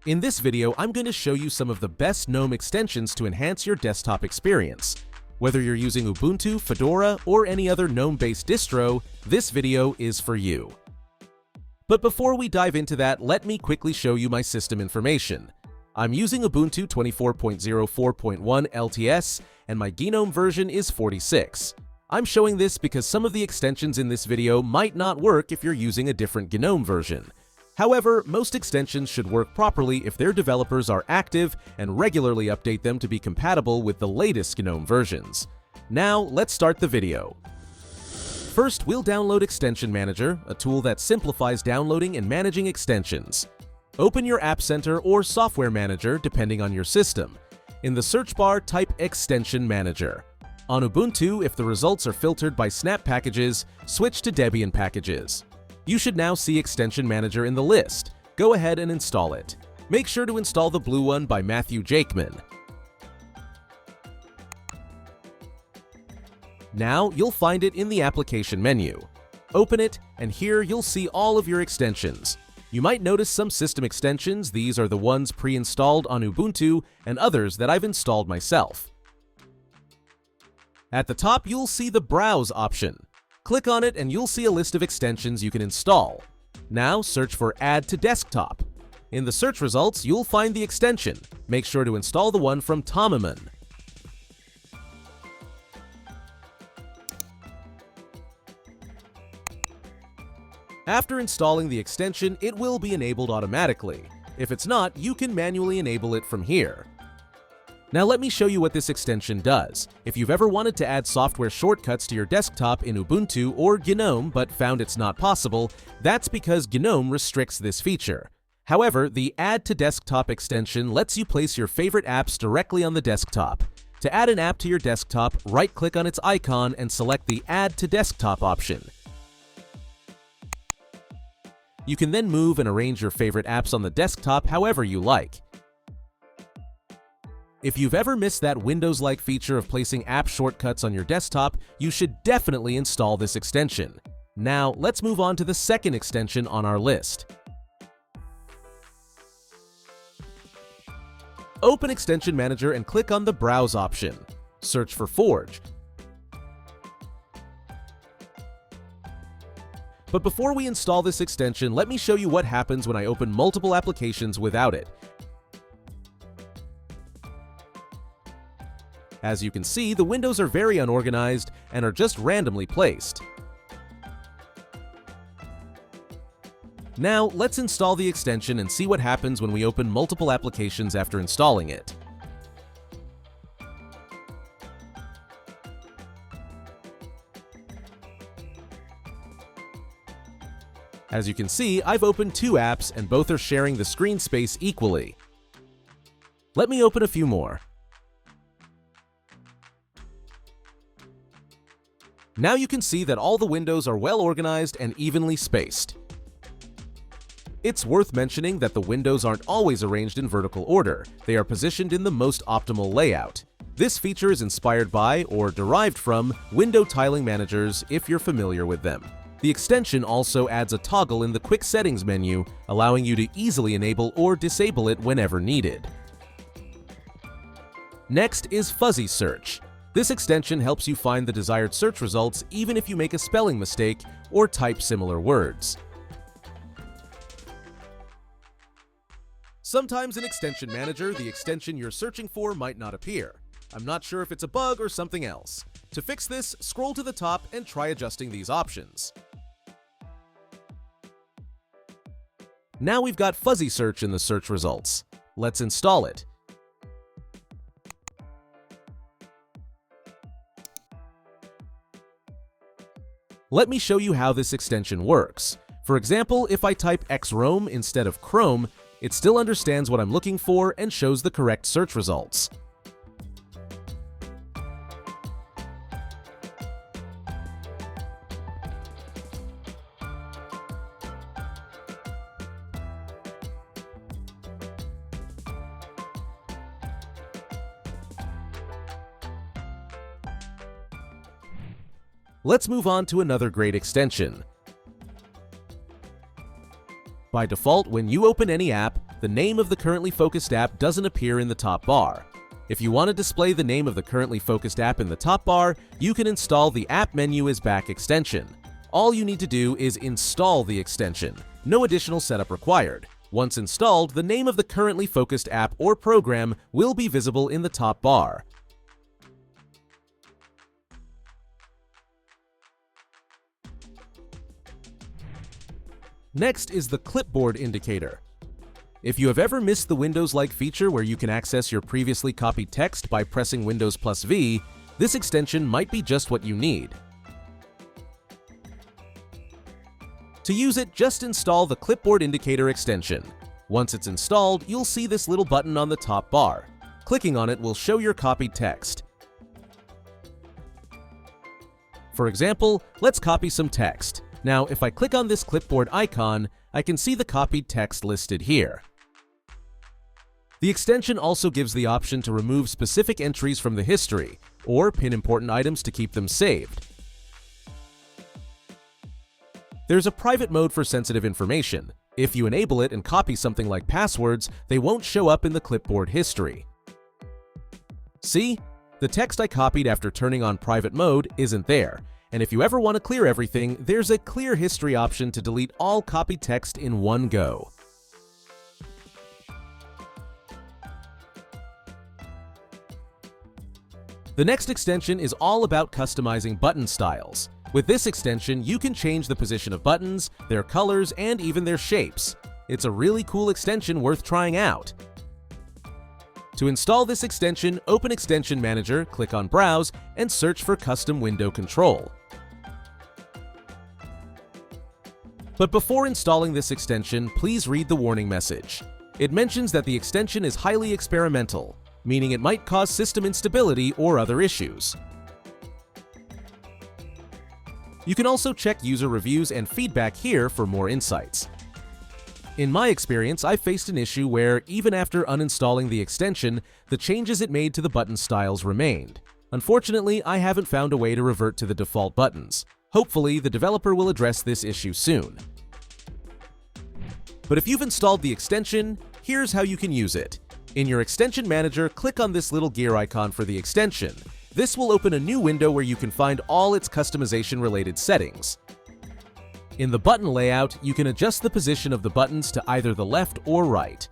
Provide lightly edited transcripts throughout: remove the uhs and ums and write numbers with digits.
In this video, I'm going to show you some of the best Gnome extensions to enhance your desktop experience. Whether you're using Ubuntu, Fedora, or any other Gnome-based distro, this video is for you. But before we dive into that, let me quickly show you my system information. I'm using Ubuntu 24.04.1 LTS, and my Gnome version is 46. I'm showing this because some of the extensions in this video might not work if you're using a different Gnome version. However, most extensions should work properly if their developers are active and regularly update them to be compatible with the latest Gnome versions. Now, let's start the video. First, we'll download Extension Manager, a tool that simplifies downloading and managing extensions. Open your App Center or Software Manager, depending on your system. In the search bar, type Extension Manager. On Ubuntu, if the results are filtered by Snap packages, switch to Debian packages. You should now see Extension Manager in the list. Go ahead and install it. Make sure to install the blue one by Matthew Jakeman. Now, you'll find it in the application menu. Open it, and here you'll see all of your extensions. You might notice some system extensions. These are the ones pre-installed on Ubuntu and others that I've installed myself. At the top, you'll see the Browse option. Click on it and you'll see a list of extensions you can install. Now search for Add to Desktop. In the search results, you'll find the extension. Make sure to install the one from Tomiman. After installing the extension, it will be enabled automatically. If it's not, you can manually enable it from here. Now let me show you what this extension does. If you've ever wanted to add software shortcuts to your desktop in Ubuntu or Gnome but found it's not possible, that's because Gnome restricts this feature. However, the Add to Desktop extension lets you place your favorite apps directly on the desktop. To add an app to your desktop, right-click on its icon and select the Add to Desktop option. You can then move and arrange your favorite apps on the desktop however you like. If you've ever missed that Windows-like feature of placing app shortcuts on your desktop, you should definitely install this extension. Now, let's move on to the second extension on our list. Open Extension Manager and click on the Browse option. Search for Forge. But before we install this extension, let me show you what happens when I open multiple applications without it. As you can see, the windows are very unorganized and are just randomly placed. Now, let's install the extension and see what happens when we open multiple applications after installing it. As you can see, I've opened two apps and both are sharing the screen space equally. Let me open a few more. Now you can see that all the windows are well organized and evenly spaced. It's worth mentioning that the windows aren't always arranged in vertical order. They are positioned in the most optimal layout. This feature is inspired by or derived from window tiling managers if you're familiar with them. The extension also adds a toggle in the Quick Settings menu, allowing you to easily enable or disable it whenever needed. Next is Fuzzy Search. This extension helps you find the desired search results even if you make a spelling mistake or type similar words. Sometimes in Extension Manager, the extension you're searching for might not appear. I'm not sure if it's a bug or something else. To fix this, scroll to the top and try adjusting these options. Now we've got Fuzzy Search in the search results. Let's install it. Let me show you how this extension works. For example, if I type xrome instead of Chrome, it still understands what I'm looking for and shows the correct search results. Let's move on to another great extension. By default, when you open any app, the name of the currently focused app doesn't appear in the top bar. If you want to display the name of the currently focused app in the top bar, you can install the App Menu is Back extension. All you need to do is install the extension. No additional setup required. Once installed, the name of the currently focused app or program will be visible in the top bar. Next is the Clipboard Indicator. If you have ever missed the Windows-like feature where you can access your previously copied text by pressing Windows+V, this extension might be just what you need. To use it, just install the Clipboard Indicator extension. Once it's installed, you'll see this little button on the top bar. Clicking on it will show your copied text. For example, let's copy some text. Now, if I click on this clipboard icon, I can see the copied text listed here. The extension also gives the option to remove specific entries from the history, or pin important items to keep them saved. There's a private mode for sensitive information. If you enable it and copy something like passwords, they won't show up in the clipboard history. See? The text I copied after turning on private mode isn't there. And if you ever want to clear everything, there's a clear history option to delete all copied text in one go. The next extension is all about customizing button styles. With this extension, you can change the position of buttons, their colors, and even their shapes. It's a really cool extension worth trying out. To install this extension, open Extension Manager, click on Browse, and search for Custom Window Control. But before installing this extension, please read the warning message. It mentions that the extension is highly experimental, meaning it might cause system instability or other issues. You can also check user reviews and feedback here for more insights. In my experience, I faced an issue where, even after uninstalling the extension, the changes it made to the button styles remained. Unfortunately, I haven't found a way to revert to the default buttons. Hopefully, the developer will address this issue soon. But if you've installed the extension, here's how you can use it. In your Extension Manager, click on this little gear icon for the extension. This will open a new window where you can find all its customization-related settings. In the button layout, you can adjust the position of the buttons to either the left or right.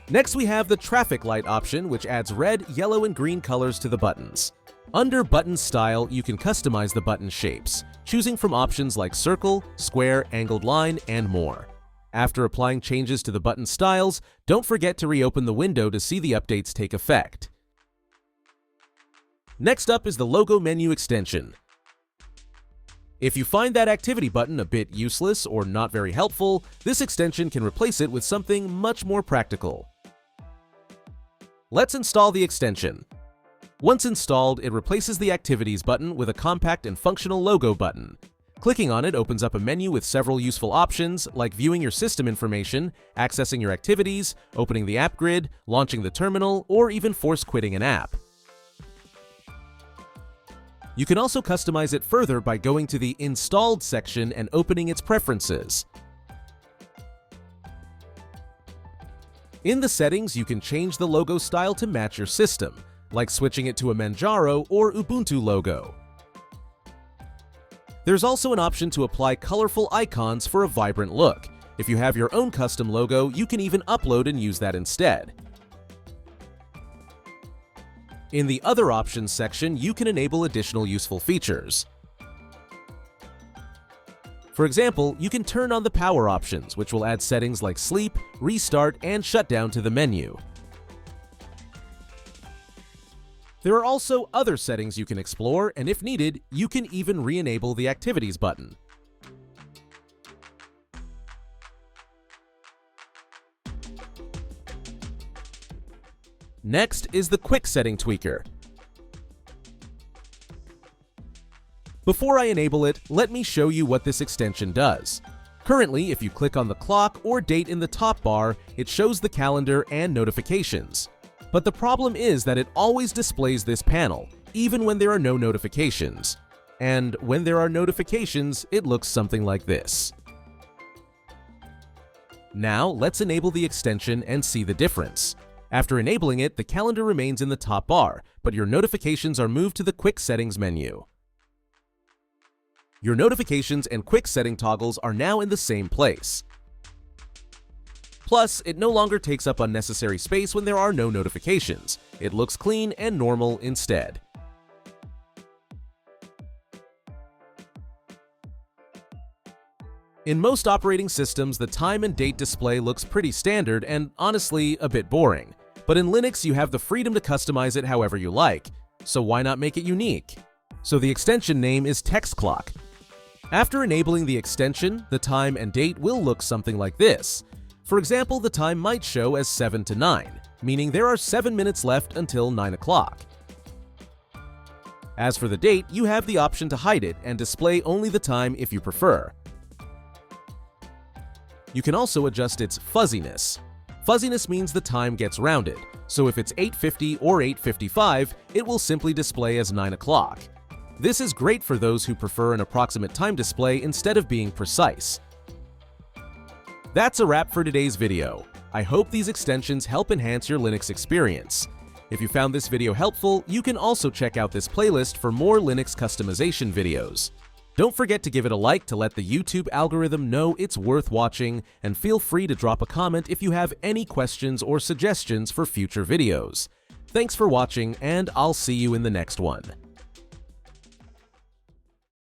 Next, we have the traffic light option, which adds red, yellow, and green colors to the buttons. Under Button Style, you can customize the button shapes, choosing from options like circle, square, angled line, and more. After applying changes to the button styles, don't forget to reopen the window to see the updates take effect. Next up is the Logo Menu extension. If you find that activity button a bit useless or not very helpful, this extension can replace it with something much more practical. Let's install the extension. Once installed, it replaces the Activities button with a compact and functional logo button. Clicking on it opens up a menu with several useful options, like viewing your system information, accessing your activities, opening the app grid, launching the terminal, or even force quitting an app. You can also customize it further by going to the Installed section and opening its preferences. In the settings, you can change the logo style to match your system, like switching it to a Manjaro or Ubuntu logo. There's also an option to apply colorful icons for a vibrant look. If you have your own custom logo, you can even upload and use that instead. In the Other Options section, you can enable additional useful features. For example, you can turn on the power options, which will add settings like sleep, restart, and shutdown to the menu. There are also other settings you can explore, and if needed, you can even re-enable the Activities button. Next is the Quick Setting Tweaker. Before I enable it, let me show you what this extension does. Currently, if you click on the clock or date in the top bar, it shows the calendar and notifications. But the problem is that it always displays this panel, even when there are no notifications. And when there are notifications, it looks something like this. Now, let's enable the extension and see the difference. After enabling it, the calendar remains in the top bar, but your notifications are moved to the Quick Settings menu. Your notifications and quick setting toggles are now in the same place. Plus, it no longer takes up unnecessary space when there are no notifications. It looks clean and normal instead. In most operating systems, the time and date display looks pretty standard and, honestly, a bit boring. But in Linux, you have the freedom to customize it however you like, so why not make it unique? So the extension name is Text Clock. After enabling the extension, the time and date will look something like this. For example, the time might show as 7 to 9, meaning there are 7 minutes left until 9 o'clock. As for the date, you have the option to hide it and display only the time if you prefer. You can also adjust its fuzziness. Fuzziness means the time gets rounded, so if it's 8:50 or 8:55, it will simply display as 9 o'clock. This is great for those who prefer an approximate time display instead of being precise. That's a wrap for today's video. I hope these extensions help enhance your Linux experience. If you found this video helpful, you can also check out this playlist for more Linux customization videos. Don't forget to give it a like to let the YouTube algorithm know it's worth watching, and feel free to drop a comment if you have any questions or suggestions for future videos. Thanks for watching, and I'll see you in the next one.